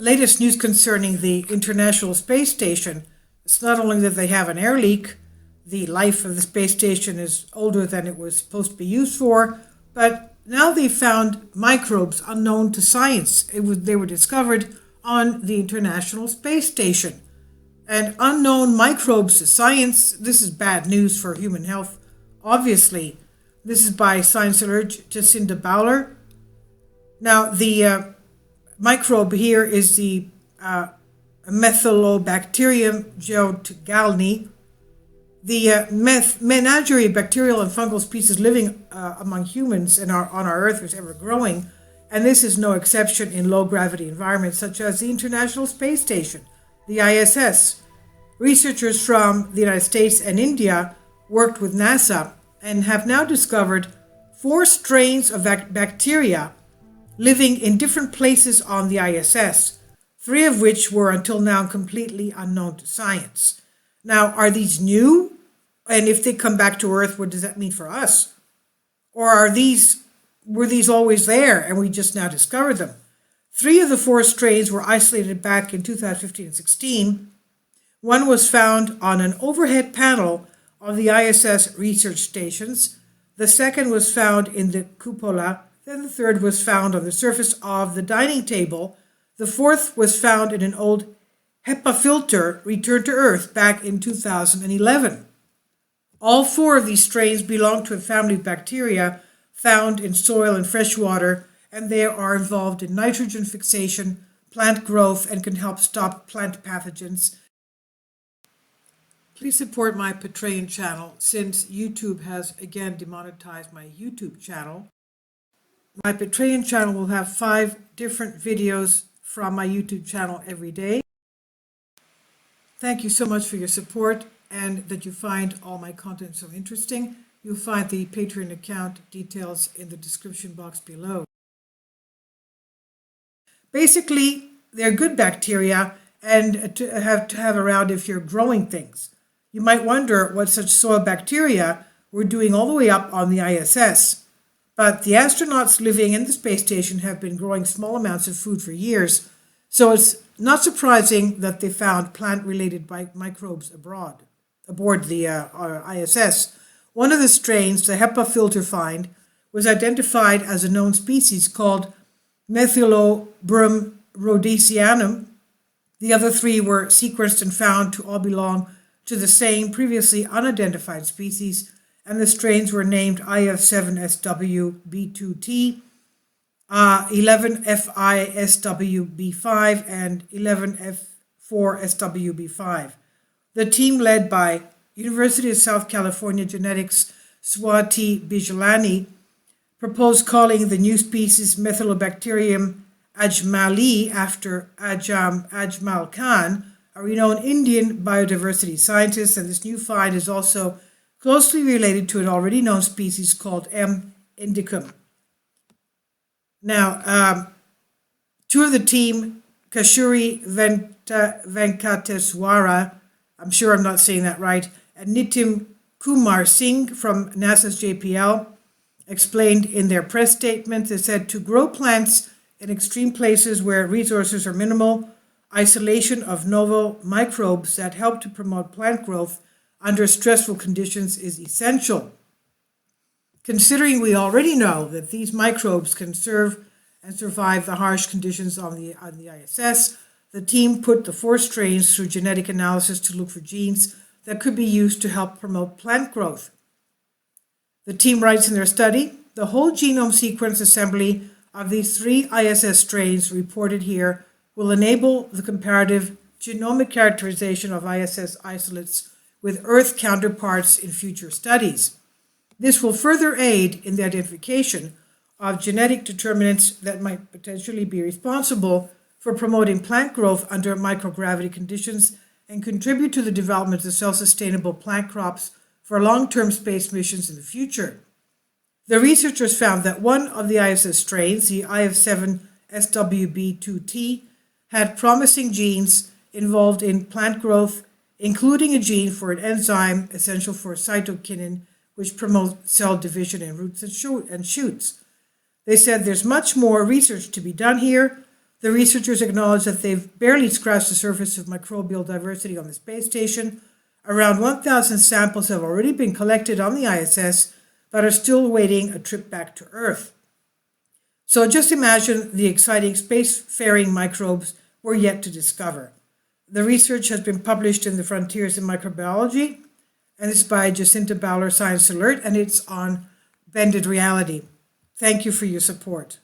latest news concerning the International Space Station. It's not only that they have an air leak, the life of the space station is older than it was supposed to be used for, but now they found microbes unknown to science. They were discovered on the International Space Station. And unknown microbes to science, this is bad news for human health, obviously. This is by Science Alert Jacinda Bowler. Now, the microbe here is the Methylobacterium geogalni. The menagerie of bacterial and fungal species living among humans and on our Earth is ever growing, and this is no exception in low-gravity environments such as the International Space Station, the ISS. Researchers from the United States and India worked with NASA and have now discovered 4 strains of bacteria living in different places on the ISS, 3 of which were until now completely unknown to science. Now, are these new? And if they come back to Earth, what does that mean for us? Or were these always there and we just now discovered them? 3 of the 4 strains were isolated back in 2015 and 16. One was found on an overhead panel of the ISS research stations. The second was found in the cupola. Then the third was found on the surface of the dining table. The fourth was found in an old HEPA filter returned to Earth back in 2011. All 4 of these strains belong to a family of bacteria found in soil and fresh water, and they are involved in nitrogen fixation, plant growth, and can help stop plant pathogens. Please support my Patreon channel since YouTube has again demonetized my YouTube channel. My Patreon channel will have 5 different videos from my YouTube channel every day. Thank you so much for your support and that you find all my content so interesting. You'll find the Patreon account details in the description box below. Basically, they're good bacteria and to have around if you're growing things. You might wonder what such soil bacteria were doing all the way up on the ISS. But the astronauts living in the space station have been growing small amounts of food for years, so it's not surprising that they found plant-related microbes aboard the ISS. One of the strains, the HEPA filter find, was identified as a known species called Methylobrum rhodesianum. The other 3 were sequenced and found to all belong to the same previously unidentified species, and the strains were named IF7SWB2T, 11FISWB5, and 11F4SWB5. The team led by University of South California genetics Swati Bijalani proposed calling the new species Methylobacterium ajmali after Ajmal Khan, a renowned Indian biodiversity scientist, and this new find is also closely related to an already known species called M. indicum. Now, 2 of the team, Kashuri Venkateswara, I'm sure I'm not saying that right, and Nitin Kumar Singh from NASA's JPL, explained in their press statement. They said to grow plants in extreme places where resources are minimal, isolation of novel microbes that help to promote plant growth under stressful conditions is essential. Considering we already know that these microbes can serve and survive the harsh conditions on the ISS, the team put the 4 strains through genetic analysis to look for genes that could be used to help promote plant growth. The team writes in their study, the whole genome sequence assembly of these 3 ISS strains reported here will enable the comparative genomic characterization of ISS isolates with Earth counterparts in future studies. This will further aid in the identification of genetic determinants that might potentially be responsible for promoting plant growth under microgravity conditions and contribute to the development of self-sustainable plant crops for long-term space missions in the future. The researchers found that one of the ISS strains, the IF7SWB2T, had promising genes involved in plant growth, including a gene for an enzyme essential for cytokinin, which promotes cell division in roots and shoots. They said there's much more research to be done here. The researchers acknowledge that they've barely scratched the surface of microbial diversity on the space station. Around 1,000 samples have already been collected on the ISS but are still waiting a trip back to Earth. So just imagine the exciting spacefaring microbes we're yet to discover. The research has been published in the Frontiers in Microbiology, and it's by Jacinta Bowler Science Alert, and it's on Bended Reality. Thank you for your support.